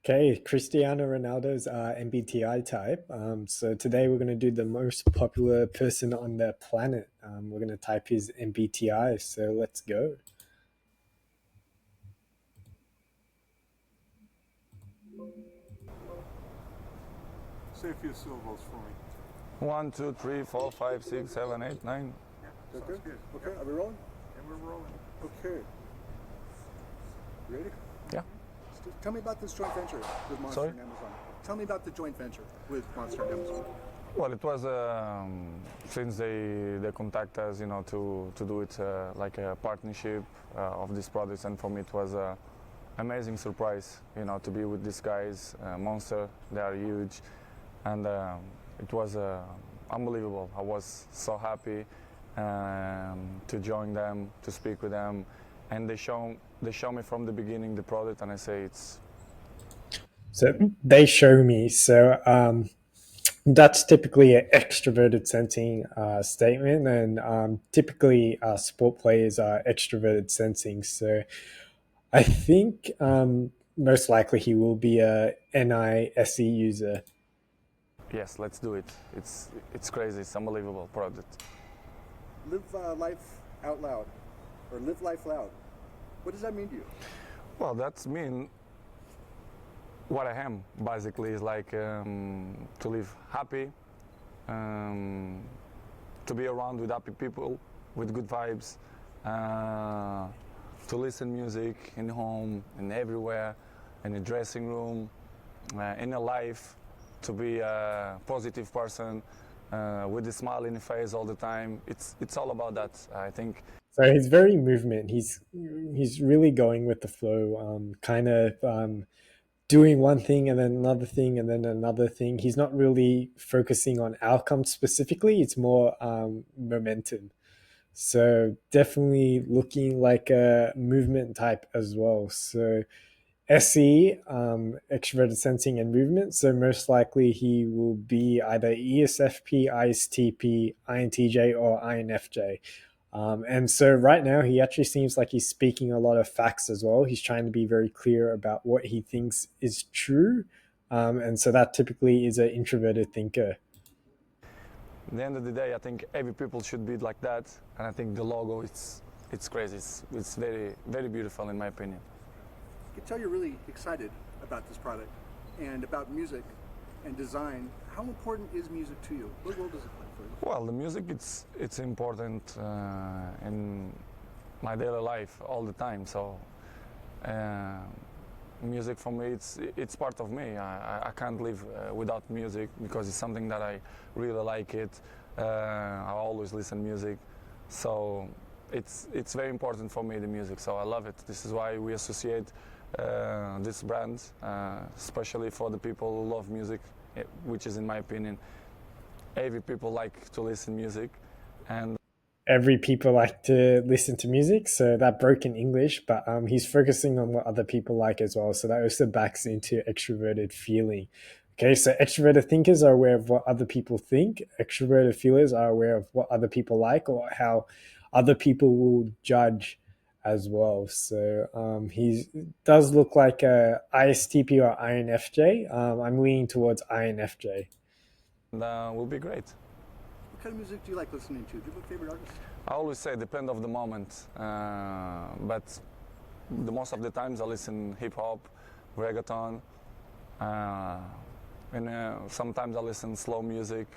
Okay, Cristiano Ronaldo's MBTI type. So today we're going to do the most popular person on the planet. We're going to type his MBTI. So let's go. Say a few syllables for me. 1, 2, 3, 4, 5, 6, 7, 8, 9. Yeah, Okay. good. Okay. Are we rolling? And we're rolling. Okay. Ready? Yeah. Tell me about this joint venture with Monster Sorry? and Amazon. Tell me about the joint venture with Monster and Amazon. Well, it was since they contact us, to do it like a partnership of these products, and for me it was a amazing surprise, to be with these guys, Monster. They are huge, and it was unbelievable. I was so happy to join them, to speak with them, and they show me from the beginning the product, and I say it's. So they show me. So that's typically an extroverted sensing statement, and typically sport players are extroverted sensing. So I think most likely he will be a NISE user. Yes, let's do it. It's crazy. It's unbelievable product. Live life out loud, or live life loud. What does that mean to you? Well, that's mean what I am basically is like to live happy, to be around with happy people, with good vibes, to listen music in home and everywhere, in a dressing room, in a life, to be a positive person with a smile in the face all the time. It's all about that, I think. So he's very movement. He's really going with the flow, kind of doing one thing and then another thing and then another thing. He's not really focusing on outcomes specifically. It's more momentum. So definitely looking like a movement type as well. So SE, extroverted sensing and movement. So most likely he will be either ESFP, ISTP, INTJ, or INFJ. And so right now he actually seems like he's speaking a lot of facts as well. He's trying to be very clear about what he thinks is true. And so that typically is an introverted thinker. At the end of the day, I think every people should be like that, and I think the logo it's crazy. It's very very beautiful in my opinion. I can tell you're really excited about this product and about music and design. How important is music to you? What role does it play for you? Well, the music it's important in my daily life all the time. So music for me it's part of me. I can't live without music because it's something that I really like it. I always listen music, so it's very important for me, the music. So I love it. This is why we associate this brand, especially for the people who love music, which is in my opinion every people like to listen music, and Every people like to listen to music, so that broke in English, but he's focusing on what other people like as well. So that also backs into extroverted feeling. Okay, so extroverted thinkers are aware of what other people think. Extroverted feelers are aware of what other people like or how other people will judge as well. So he does look like a ISTP or INFJ. I'm leaning towards INFJ. will be great. What kind of music do you like listening to? Do you have a favorite artist? I always say depend of the moment, but the most of the times I listen hip hop, reggaeton, and sometimes I listen slow music.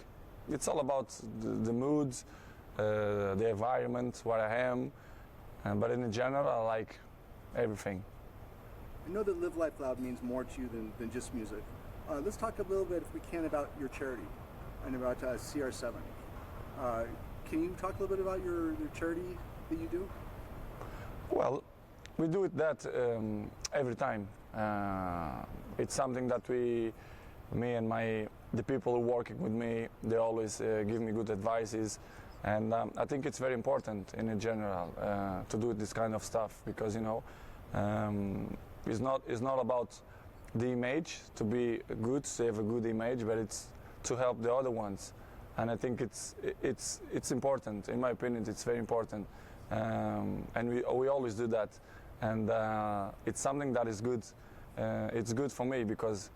It's all about the mood, the environment, where I am, but in general I like everything. I know that Live Life Loud means more to you than just music. Let's talk a little bit, if we can, about your charity and about CR7. Can you talk a little bit about your charity that you do? Well, we do it that every time. It's something that me and the people who working with me, they always give me good advices, and I think it's very important in general to do this kind of stuff because it's not about the image to be good, to have a good image, but it's to help the other ones. And I think it's important. In my opinion, it's very important, and we always do that. And it's something that is good it's good for me because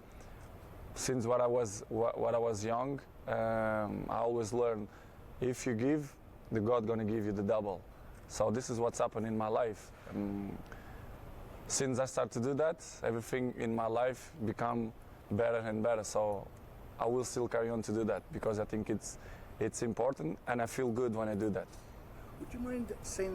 since what I was young, I always learn if you give, the God gonna give you the double. So this is what's happened in my life. Since I started to do that, everything in my life become better and better. So I will still carry on to do that because I think it's important and I feel good when I do that. Would you mind saying?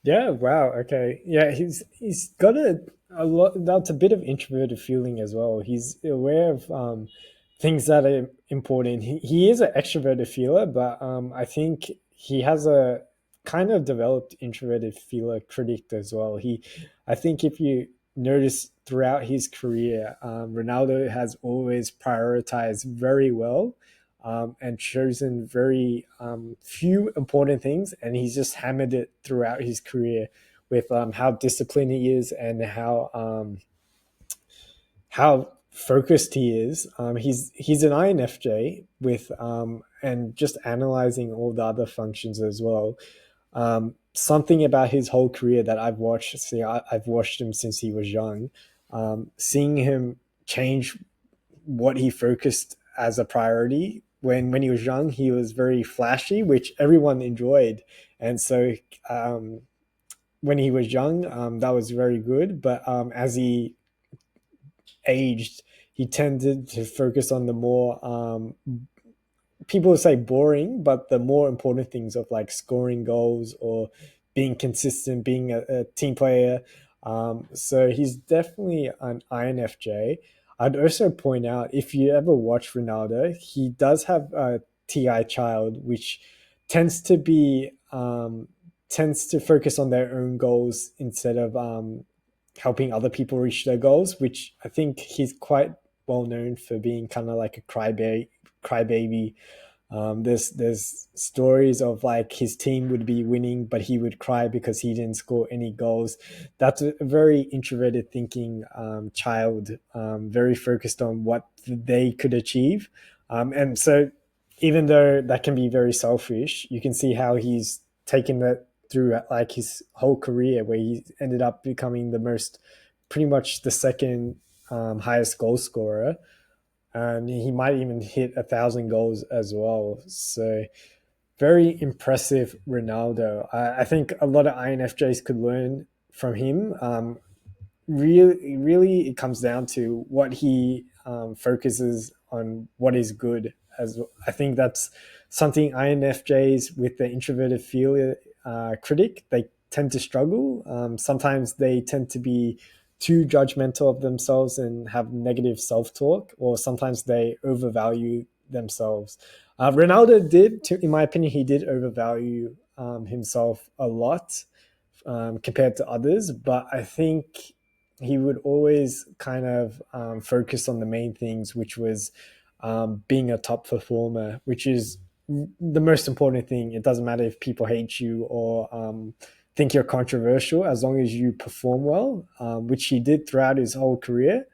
Yeah, wow. Okay. Yeah, he's got a lot that's a bit of introverted feeling as well. He's aware of things that are important. He is an extroverted feeler, but I think he has a kind of developed introverted feeler critic as well. I think if you notice throughout his career, Ronaldo has always prioritized very well, and chosen very few important things, and he's just hammered it throughout his career with how disciplined he is and how focused he is. He's an INFJ with and just analyzing all the other functions as well. Something about his whole career that I've watched. See, I've watched him since he was young. Seeing him change what he focused as a priority. When he was young, he was very flashy, which everyone enjoyed, and so when he was young, that was very good. But as he aged, he tended to focus on the more people say boring, but the more important things of like scoring goals or being consistent, being a team player. So he's definitely an INFJ. I'd also point out if you ever watch Ronaldo, he does have a TI child, which tends to be tends to focus on their own goals instead of helping other people reach their goals, which I think he's quite well known for being kind of like a crybaby. There's stories of like his team would be winning, but he would cry because he didn't score any goals. That's a very introverted thinking child, very focused on what they could achieve, and so even though that can be very selfish, you can see how he's taken that through like his whole career, where he ended up becoming the most, pretty much the second highest goal scorer, and he might even hit 1,000 goals as well. So very impressive Ronaldo. I think a lot of INFJs could learn from him. Really, it comes down to what he focuses on, what is good. As I think that's something INFJs with the introverted feel critic, they tend to struggle. Sometimes they tend to be too judgmental of themselves and have negative self-talk, or sometimes they overvalue themselves. Ronaldo did, in my opinion, he did overvalue himself a lot compared to others, but I think he would always kind of focus on the main things, which was being a top performer, which is the most important thing. It doesn't matter if people hate you or think you're controversial, as long as you perform well, which he did throughout his whole career.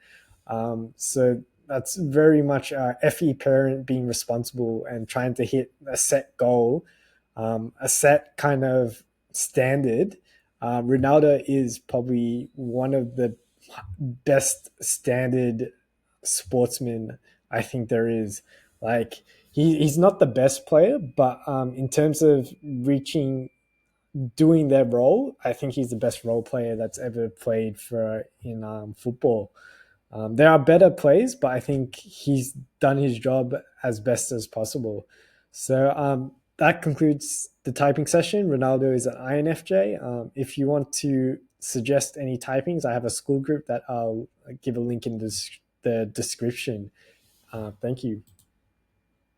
So that's very much a FE parent being responsible and trying to hit a set goal, a set kind of standard. Ronaldo is probably one of the best standard sportsmen I think there is. Like he's not the best player, but in terms of doing their role, I think he's the best role player that's ever played for in football. There are better plays, but I think he's done his job as best as possible. So that concludes the typing session. Ronaldo is an INFJ. If you want to suggest any typings, I have a school group that I'll give a link in the description. Thank you.